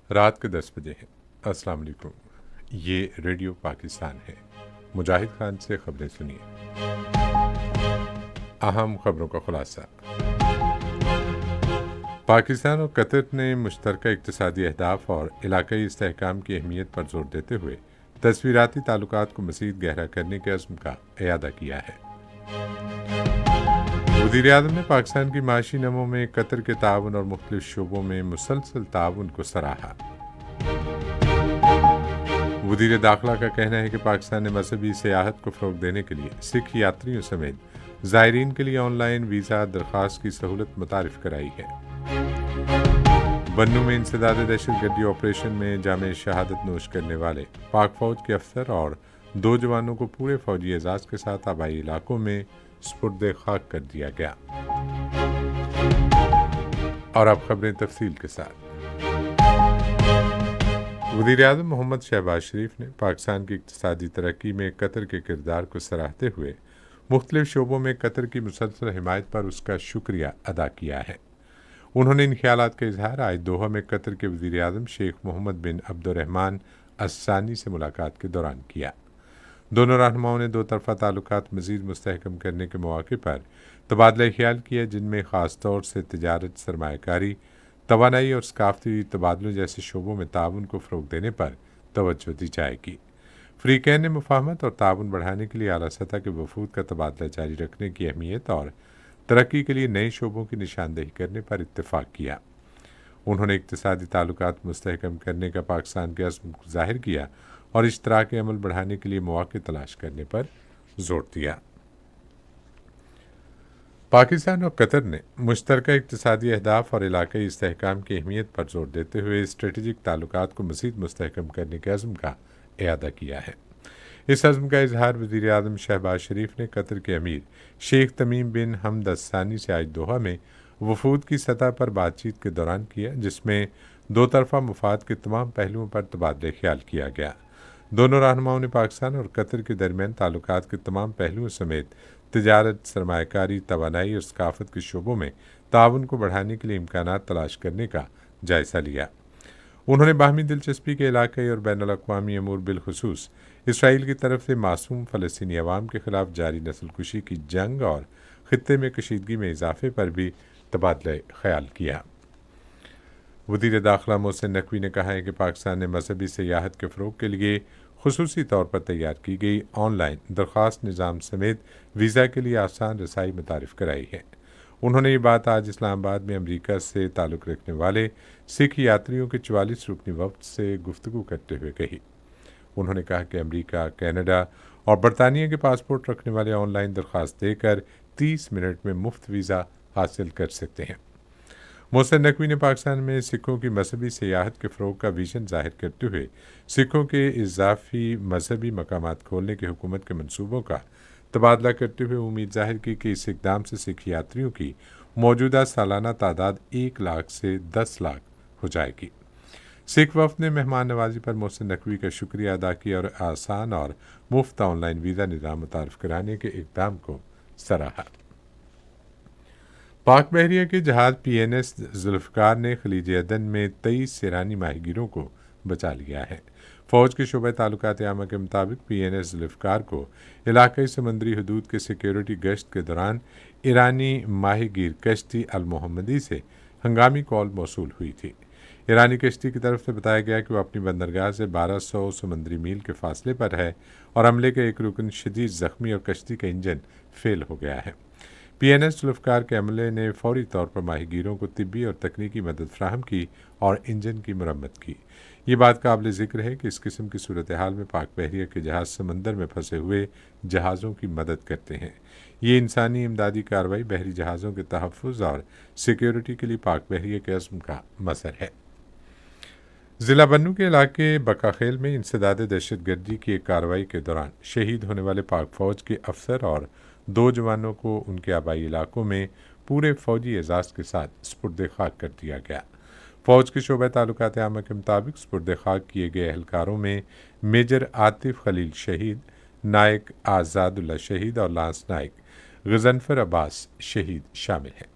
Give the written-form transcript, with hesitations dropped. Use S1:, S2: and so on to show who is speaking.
S1: رات کے 10 بجے ہیں۔ السلام علیکم، یہ ریڈیو پاکستان ہے۔ مجاہد خان سے خبریں سنیے۔ اہم خبروں کا خلاصہ۔ پاکستان اور قطر نے مشترکہ اقتصادی اہداف اور علاقائی استحکام کی اہمیت پر زور دیتے ہوئے تصویراتی تعلقات کو مزید گہرا کرنے کے عزم کا اعادہ کیا ہے۔ وزیر اعظم نے پاکستان کی معاشی نمو میں قطر کے تعاون اور مختلف شعبوں میں مسلسل تعاون کو سراہا۔ وزیر داخلہ کا کہنا ہے کہ پاکستان نے مذہبی سیاحت کو فروغ دینے کے لیے سکھ یاتریوں سمیت زائرین کے لیے آن لائن ویزا درخواست کی سہولت متعارف کرائی ہے۔ بنوں میں انسداد دہشت گردی آپریشن میں جامع شہادت نوش کرنے والے پاک فوج کے افسر اور 2 جوانوں کو پورے فوجی اعزاز کے ساتھ آبائی علاقوں میں سپرد خاک کر دیا گیا۔ اور اب خبریں تفصیل کے ساتھ۔ وزیر اعظم محمد شہباز شریف نے پاکستان کی اقتصادی ترقی میں قطر کے کردار کو سراہتے ہوئے مختلف شعبوں میں قطر کی مسلسل حمایت پر اس کا شکریہ ادا کیا ہے۔ انہوں نے ان خیالات کا اظہار آج دوحہ میں قطر کے وزیر اعظم شیخ محمد بن عبد الرحمن الثانی سے ملاقات کے دوران کیا۔ دونوں رہنماؤں نے 2 طرفہ تعلقات مزید مستحکم کرنے کے مواقع پر تبادلہ خیال کیا، جن میں خاص طور سے تجارت، سرمایہ کاری، توانائی اور ثقافتی تبادلوں جیسے شعبوں میں تعاون کو فروغ دینے پر توجہ دی جائے گی۔ فریقین نے مفاہمت اور تعاون بڑھانے کے لیے اعلیٰ سطح کے وفود کا تبادلہ جاری رکھنے کی اہمیت اور ترقی کے لیے نئے شعبوں کی نشاندہی کرنے پر اتفاق کیا۔ انہوں نے اقتصادی تعلقات مستحکم کرنے کا پاکستان کے عزم کو ظاہر کیا اور اشتراک عمل بڑھانے کے لیے مواقع تلاش کرنے پر زور دیا۔ پاکستان اور قطر نے مشترکہ اقتصادی اہداف اور علاقائی استحکام کی اہمیت پر زور دیتے ہوئے اسٹریٹجک تعلقات کو مزید مستحکم کرنے کے عزم کا اعادہ کیا ہے۔ اس عزم کا اظہار وزیر اعظم شہباز شریف نے قطر کے امیر شیخ تمیم بن حمد الثانی سے آج دوحہ میں وفود کی سطح پر بات چیت کے دوران کیا، جس میں 2 طرفہ مفاد کے تمام پہلوؤں پر تبادلہ خیال کیا گیا۔ دونوں رہنماؤں نے پاکستان اور قطر کے درمیان تعلقات کے تمام پہلوؤں سمیت تجارت، سرمایہ کاری، توانائی اور ثقافت کے شعبوں میں تعاون کو بڑھانے کے لیے امکانات تلاش کرنے کا جائزہ لیا۔ انہوں نے باہمی دلچسپی کے علاقائی اور بین الاقوامی امور، بالخصوص اسرائیل کی طرف سے معصوم فلسطینی عوام کے خلاف جاری نسل کشی کی جنگ اور خطے میں کشیدگی میں اضافے پر بھی تبادلہ خیال کیا۔ وزیر داخلہ محسن نقوی نے کہا ہے کہ پاکستان نے مذہبی سیاحت کے فروغ کے لیے خصوصی طور پر تیار کی گئی آن لائن درخواست نظام سمیت ویزا کے لیے آسان رسائی متعارف کرائی ہے۔ انہوں نے یہ بات آج اسلام آباد میں امریکہ سے تعلق رکھنے والے سکھ یاتریوں کے 44 رکنی وفد سے گفتگو کرتے ہوئے کہی۔ انہوں نے کہا کہ امریکہ، کینیڈا اور برطانیہ کے پاسپورٹ رکھنے والے آن لائن درخواست دے کر 30 منٹ میں مفت ویزا حاصل کر سکتے ہیں۔ محسن نقوی نے پاکستان میں سکھوں کی مذہبی سیاحت کے فروغ کا ویژن ظاہر کرتے ہوئے سکھوں کے اضافی مذہبی مقامات کھولنے کے حکومت کے منصوبوں کا تبادلہ کرتے ہوئے امید ظاہر کی کہ اس اقدام سے سکھ یاتریوں کی موجودہ سالانہ تعداد 1 لاکھ سے 10 لاکھ ہو جائے گی۔ سکھ وفد نے مہمان نوازی پر محسن نقوی کا شکریہ ادا کیا اور آسان اور مفت آن لائن ویزا نظام متعارف کرانے کے اقدام کو سراہا۔ پاک بحریہ کے جہاز PNS ذوالفقار نے خلیج عدن میں 23 ایرانی ماہی گیروں کو بچا لیا ہے۔ فوج کے شعبہ تعلقات عامہ کے مطابق PNS ذوالفقار کو علاقائی سمندری حدود کے سیکیورٹی گشت کے دوران ایرانی ماہی گیر کشتی المحمدی سے ہنگامی کال موصول ہوئی تھی۔ ایرانی کشتی کی طرف سے بتایا گیا کہ وہ اپنی بندرگاہ سے 1200 سمندری میل کے فاصلے پر ہے اور عملے کا ایک رکن شدید زخمی اور کشتی کا انجن فیل ہو گیا ہے۔ PNS ذوالفقار کے عملے نے فوری طور پر ماہی گیروں کو طبی اور تکنیکی مدد فراہم کی اور انجن کی مرمت کی۔ یہ بات قابل ذکر ہے کہ اس قسم کی صورتحال میں پاک بحریہ کے جہاز سمندر میں پھنسے ہوئے جہازوں کی مدد کرتے ہیں۔ یہ انسانی امدادی کارروائی بحری جہازوں کے تحفظ اور سیکیورٹی کے لیے پاک بحریہ کے عزم کا مظہر ہے۔ ضلع بنوں کے علاقے بکاخیل میں انسداد دہشت گردی کی ایک کارروائی کے دوران شہید ہونے والے پاک فوج کے افسر اور 2 جوانوں کو ان کے آبائی علاقوں میں پورے فوجی اعزاز کے ساتھ سپرد خاک کر دیا گیا۔ فوج کے شعبہ تعلقات عامہ کے مطابق سپرد خاک کیے گئے اہلکاروں میں میجر عاطف خلیل شہید، نائک آزاد اللہ شہید اور لانس نائک غضنفر عباس شہید شامل ہیں۔